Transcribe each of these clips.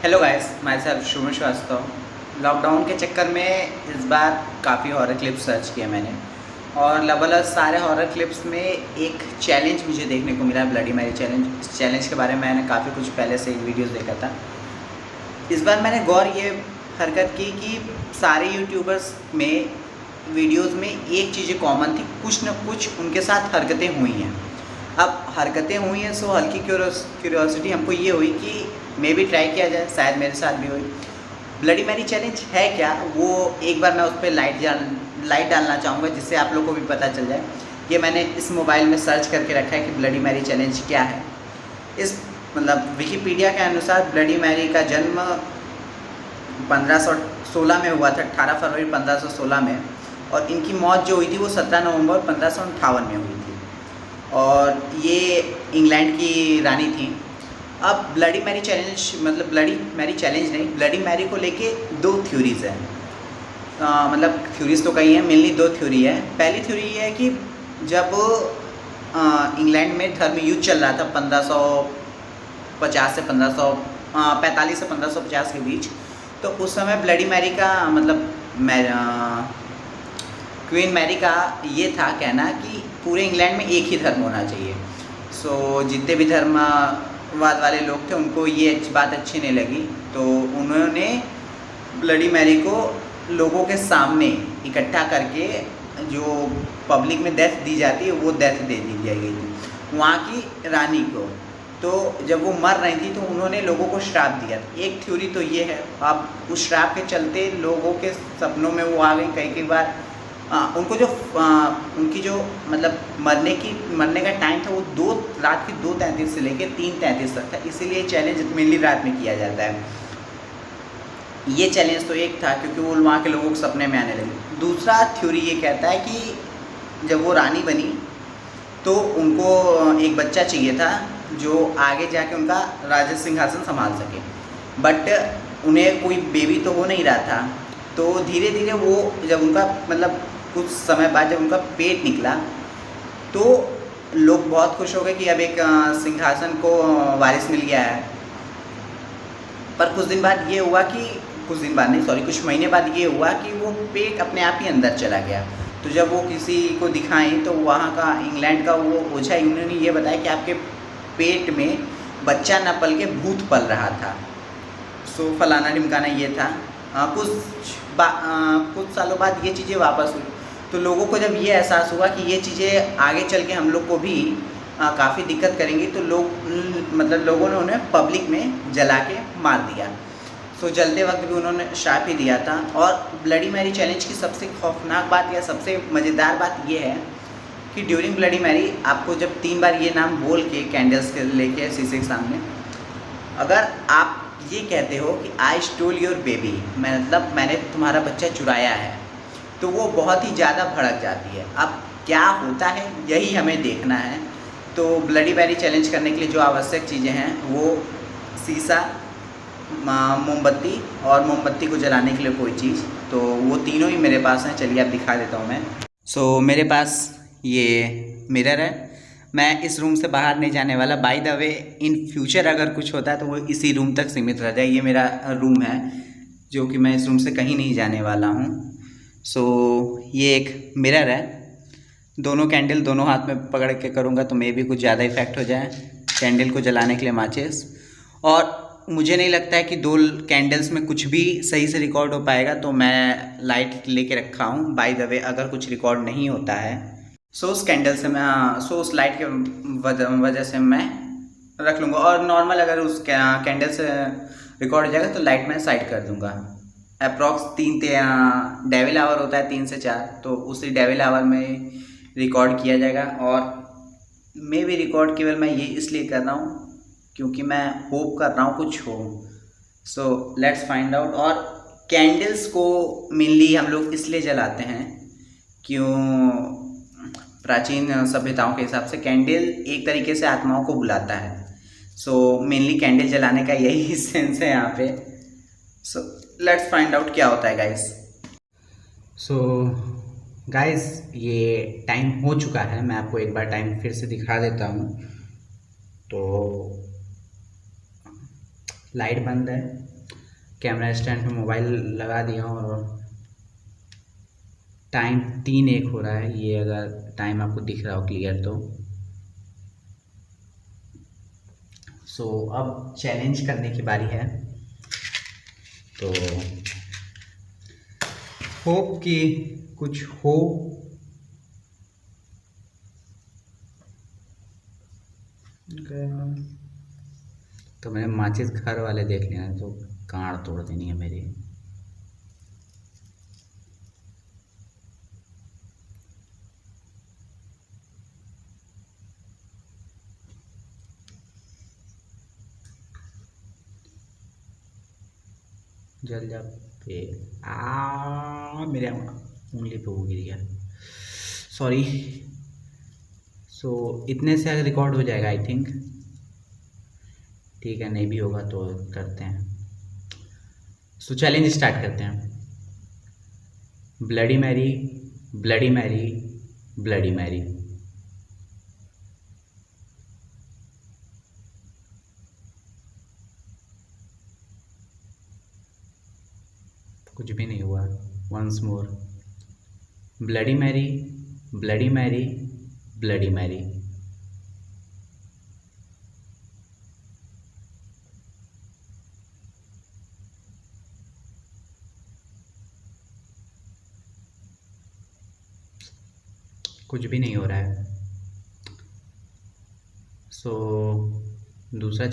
Hello guys, myself Shubham Srivastava. Lockdown के चक्कर में इस बार काफ़ी हॉरर क्लिप्स सर्च किए मैंने और लगभग सारे हॉरर क्लिप्स में एक चैलेंज मुझे देखने को मिला, ब्लडी मैरी चैलेंज। इस चैलेंज के बारे में मैंने काफ़ी कुछ पहले से वीडियोस देखा था। इस बार मैंने गौर ये हरकत की कि सारे यूट्यूबर्स में वीडियोस में एक चीज़ें कॉमन थी, कुछ न कुछ उनके साथ हरकतें हुई हैं। अब हरकतें हुई हैं सो हल्की क्यूरियोसिटी हमको ये हुई कि मैं भी ट्राई किया जाए, शायद मेरे साथ भी हुई। ब्लडी मैरी चैलेंज है क्या, वो एक बार मैं उस पर लाइट डालना चाहूँगा जिससे आप लोग को भी पता चल जाए। ये मैंने इस मोबाइल में सर्च करके रखा है कि ब्लडी मैरी चैलेंज क्या है। इस विकिपीडिया के अनुसार ब्लडी मैरी का जन्म 1516 में हुआ था, 18 फरवरी 1516 में, और इनकी मौत जो हुई थी वो 17 नवंबर 1558 में हुई थी, और ये इंग्लैंड की रानी थी। अब bloody Mary challenge bloody Mary challenge नहीं, ब्लडी मैरी को लेके दो थ्योरीज़ हैं। थ्योरीज़ तो कई हैं, मेनली दो थ्योरी है। पहली थ्योरी ये है कि जब इंग्लैंड में धर्म युद्ध चल रहा था 1550 से 1545 से 1550 के बीच, तो उस समय ब्लडी मैरी का क्वीन मैरी का ये था कहना कि पूरे इंग्लैंड में एक ही धर्म होना चाहिए। सो जितने भी धर्मवाद वाले लोग थे उनको ये बात अच्छी नहीं लगी, तो उन्होंने ब्लडी मैरी को लोगों के सामने इकट्ठा करके जो पब्लिक में डेथ दी जाती है वो डेथ दे दी गई थी वहाँ की रानी को। तो जब वो मर रही थी तो उन्होंने लोगों को श्राप दिया। एक थ्योरी तो ये है। अब उस श्राप के चलते लोगों के सपनों में वो आ गई कई बार। उनको जो उनकी जो मरने का टाइम था वो रात की 2:33 से लेकर 3:33 तक था, इसीलिए चैलेंज मेनली रात में किया जाता है। ये चैलेंज तो एक था क्योंकि वो वहाँ के लोगों को सपने में आने लगे। दूसरा थ्योरी ये कहता है कि जब वो रानी बनी तो उनको एक बच्चा चाहिए था जो आगे जाके उनका राज सिंहासन संभाल सके, बट उन्हें कोई बेबी तो हो नहीं रहा था। तो धीरे धीरे वो जब उनका कुछ समय बाद जब उनका पेट निकला तो लोग बहुत खुश हो गए कि अब एक सिंहासन को वारिस मिल गया है। पर कुछ महीने बाद ये हुआ कि वो पेट अपने आप ही अंदर चला गया। तो जब वो किसी को दिखाएं तो वहाँ का इंग्लैंड का वो ओझा उन्होंने ये बताया कि आपके पेट में बच्चा न पल के भूत पल रहा था। सो फलाना ढिमकाना ये था। कुछ सालों बाद ये चीज़ें वापस हुई, तो लोगों को जब ये एहसास हुआ कि ये चीज़ें आगे चल के हम लोग को भी काफ़ी दिक्कत करेंगी, तो लोगों ने उन्हें पब्लिक में जला के मार दिया। सो जलते वक्त भी उन्होंने श्राप ही दिया था। और ब्लडी मैरी चैलेंज की सबसे खौफनाक बात या सबसे मज़ेदार बात ये है कि ड्यूरिंग ब्लडी मैरी आपको जब 3 बार ये नाम बोल के कैंडल्स के लेके शीशे के सामने अगर आप ये कहते हो कि आई स्टोल योर बेबी, मैंने तुम्हारा बच्चा चुराया है, तो वो बहुत ही ज़्यादा भड़क जाती है। अब क्या होता है यही हमें देखना है। तो ब्लडी मैरी चैलेंज करने के लिए जो आवश्यक चीज़ें हैं वो शीशा, मोमबत्ती और मोमबत्ती को जलाने के लिए कोई चीज़, तो वो तीनों ही मेरे पास हैं। चलिए आप दिखा देता हूँ मैं। सो मेरे पास ये मिरर है। मैं इस रूम से बाहर नहीं जाने वाला। By the way in future अगर कुछ होता है तो वो इसी रूम तक सीमित रह जाए। ये मेरा रूम है जो कि मैं इस रूम से कहीं नहीं जाने वाला हूँ। सो ये एक मिरर है। दोनों कैंडल दोनों हाथ में पकड़ के करूँगा तो मे भी कुछ ज़्यादा इफेक्ट हो जाए। कैंडल को जलाने के लिए माचिस, और मुझे नहीं लगता है कि 2 कैंडल्स में कुछ भी सही से रिकॉर्ड हो पाएगा, तो मैं लाइट लेके रखा हूँ। बाय द वे अगर कुछ रिकॉर्ड नहीं होता है उस लाइट के वजह से मैं रख लूँगा, और नॉर्मल अगर उस कैंडल से रिकॉर्ड हो जाएगा तो लाइट मैं साइड कर दूँगा। अप्रॉक्स 3 डेविल आवर होता है, 3 से 4, तो उसी डेविल आवर में रिकॉर्ड किया जाएगा। और मे भी रिकॉर्ड केवल मैं ये इसलिए कर रहा हूँ क्योंकि मैं होप कर रहा हूँ कुछ हो। So let's find out. और कैंडल्स को मेनली हम लोग इसलिए जलाते हैं क्यों, प्राचीन सभ्यताओं के हिसाब से कैंडल एक तरीके से आत्माओं को बुलाता है। सो मेनली कैंडल जलाने का यही सेंस है यहाँ पे। सो लेट्स फाइंड आउट क्या होता है गाइस। सो गाइस ये टाइम हो चुका है। मैं आपको एक बार टाइम फिर से दिखा देता हूँ। तो लाइट बंद है, कैमरा स्टैंड पे मोबाइल लगा दिया हूँ और टाइम 3:01 हो रहा है। ये अगर टाइम आपको दिख रहा हो क्लियर तो। सो अब चैलेंज करने की बारी है। तो होप कि कुछ हो। तो मैंने माचिस घर वाले देख लिया है तो गांड तोड़ देनी है मेरी। जल जा पे मेरे उंगली पे वो गिर गया, सॉरी। सो इतने से अगर रिकॉर्ड हो जाएगा आई थिंक। ठीक है, नहीं भी होगा तो करते हैं। सो चैलेंज स्टार्ट करते हैं। Bloody Mary, bloody Mary, bloody Mary. कुछ भी नहीं हुआ। Once more, bloody Mary, bloody Mary, bloody Mary. कुछ भी नहीं हो रहा है। सो दूसरा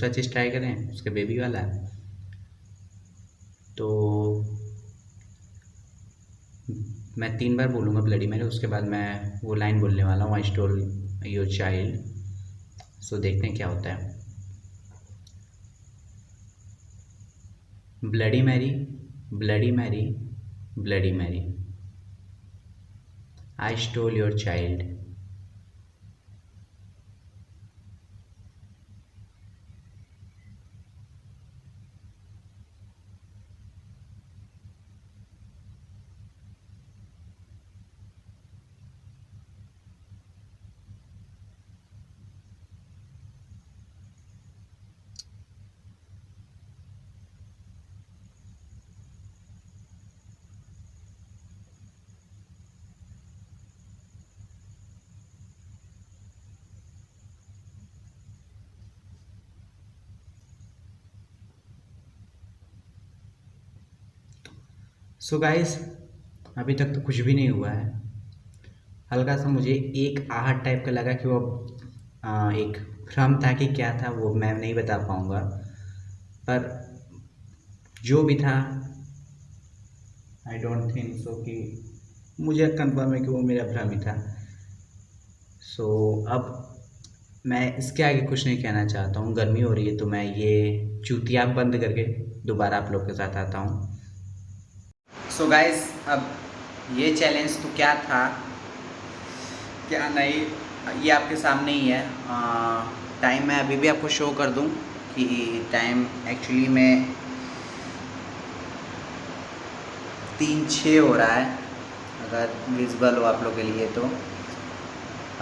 चीज़ ट्राई करें, उसके बेबी वाला। तो मैं 3 बार बोलूँगा ब्लडी मैरी, उसके बाद मैं वो लाइन बोलने वाला हूँ, I stole your child. So देखते हैं क्या होता है। Bloody Mary, bloody Mary, bloody Mary, I stole your child. So guys, अभी तक तो कुछ भी नहीं हुआ है। हल्का सा मुझे एक आहट टाइप का लगा कि वो एक भ्रम था कि क्या था वो मैं नहीं बता पाऊँगा, पर जो भी था आई डोंट थिंक सो कि मुझे कंफर्म है कि वो मेरा भ्रम ही था। सो अब मैं इसके आगे कुछ नहीं कहना चाहता हूँ। गर्मी हो रही है तो मैं ये चूतिया बंद करके दोबारा आप लोग के साथ आता हूँ। सो गाइस, अब ये चैलेंज तो क्या था क्या नहीं, ये आपके सामने ही है। टाइम मैं अभी भी आपको शो कर दूं कि टाइम एक्चुअली में 3:06 हो रहा है, अगर विजिबल हो आप लोग के लिए तो।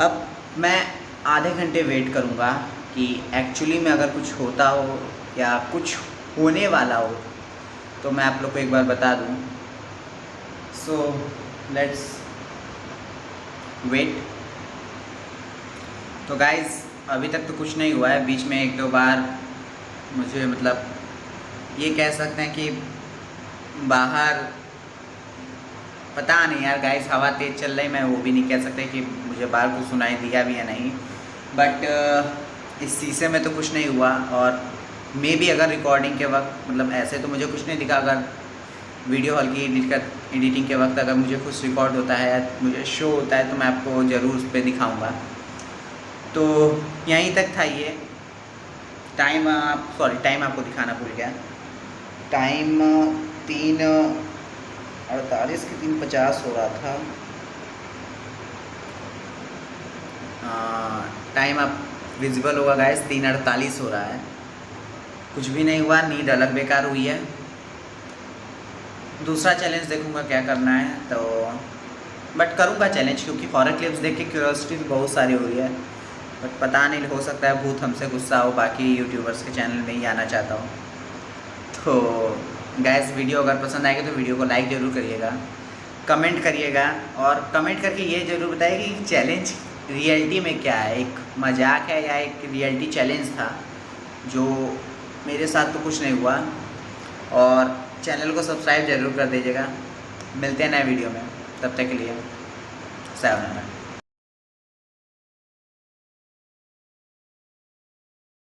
अब मैं आधे घंटे वेट करूँगा कि एक्चुअली में अगर कुछ होता हो या कुछ होने वाला हो तो मैं आप लोग को एक बार बता दूँ। So let's wait. तो गाइज़, अभी तक तो कुछ नहीं हुआ है। बीच में 1-2 बार मुझे मतलब ये कह सकते हैं कि बाहर पता नहीं यार गाइस, हवा तेज़ चल रही, मैं वो भी नहीं कह सकते कि मुझे बाहर कुछ सुनाई दिया भी या नहीं। बट इस शीशे में तो कुछ नहीं हुआ। और मे भी अगर रिकॉर्डिंग के वक्त मतलब ऐसे तो मुझे कुछ नहीं दिखा, अगर वीडियो हल्की एडिटिंग के वक्त अगर मुझे कुछ रिकॉर्ड होता है या मुझे शो होता है तो मैं आपको ज़रूर उस पर दिखाऊँगा। तो यहीं तक था ये टाइम। टाइम आपको दिखाना भूल गया। टाइम 3:48 की 3:50 हो रहा था। टाइम आप विजिबल होगा गाइस, 3:48 हो रहा है। कुछ भी नहीं हुआ, नींद अलग बेकार हुई है। दूसरा चैलेंज देखूंगा क्या करना है तो, बट करूंगा चैलेंज, क्योंकि हॉरर क्लिप्स देख के क्यूरियोसिटी तो बहुत सारी हो रही है। बट पता नहीं, हो सकता है भूत हमसे गुस्सा हो, बाकी यूट्यूबर्स के चैनल में ही आना चाहता हूँ। तो गैस वीडियो अगर पसंद आएगी तो वीडियो को लाइक ज़रूर करिएगा, कमेंट करिएगा और कमेंट करके ये ज़रूर बताइए कि चैलेंज रियलिटी में क्या है, एक मजाक है या एक रियलिटी चैलेंज था। जो मेरे साथ तो कुछ नहीं हुआ। और चैनल को सब्सक्राइब ज़रूर कर दीजिएगा। मिलते हैं नए वीडियो में, तब तक के लिए सायोनारा।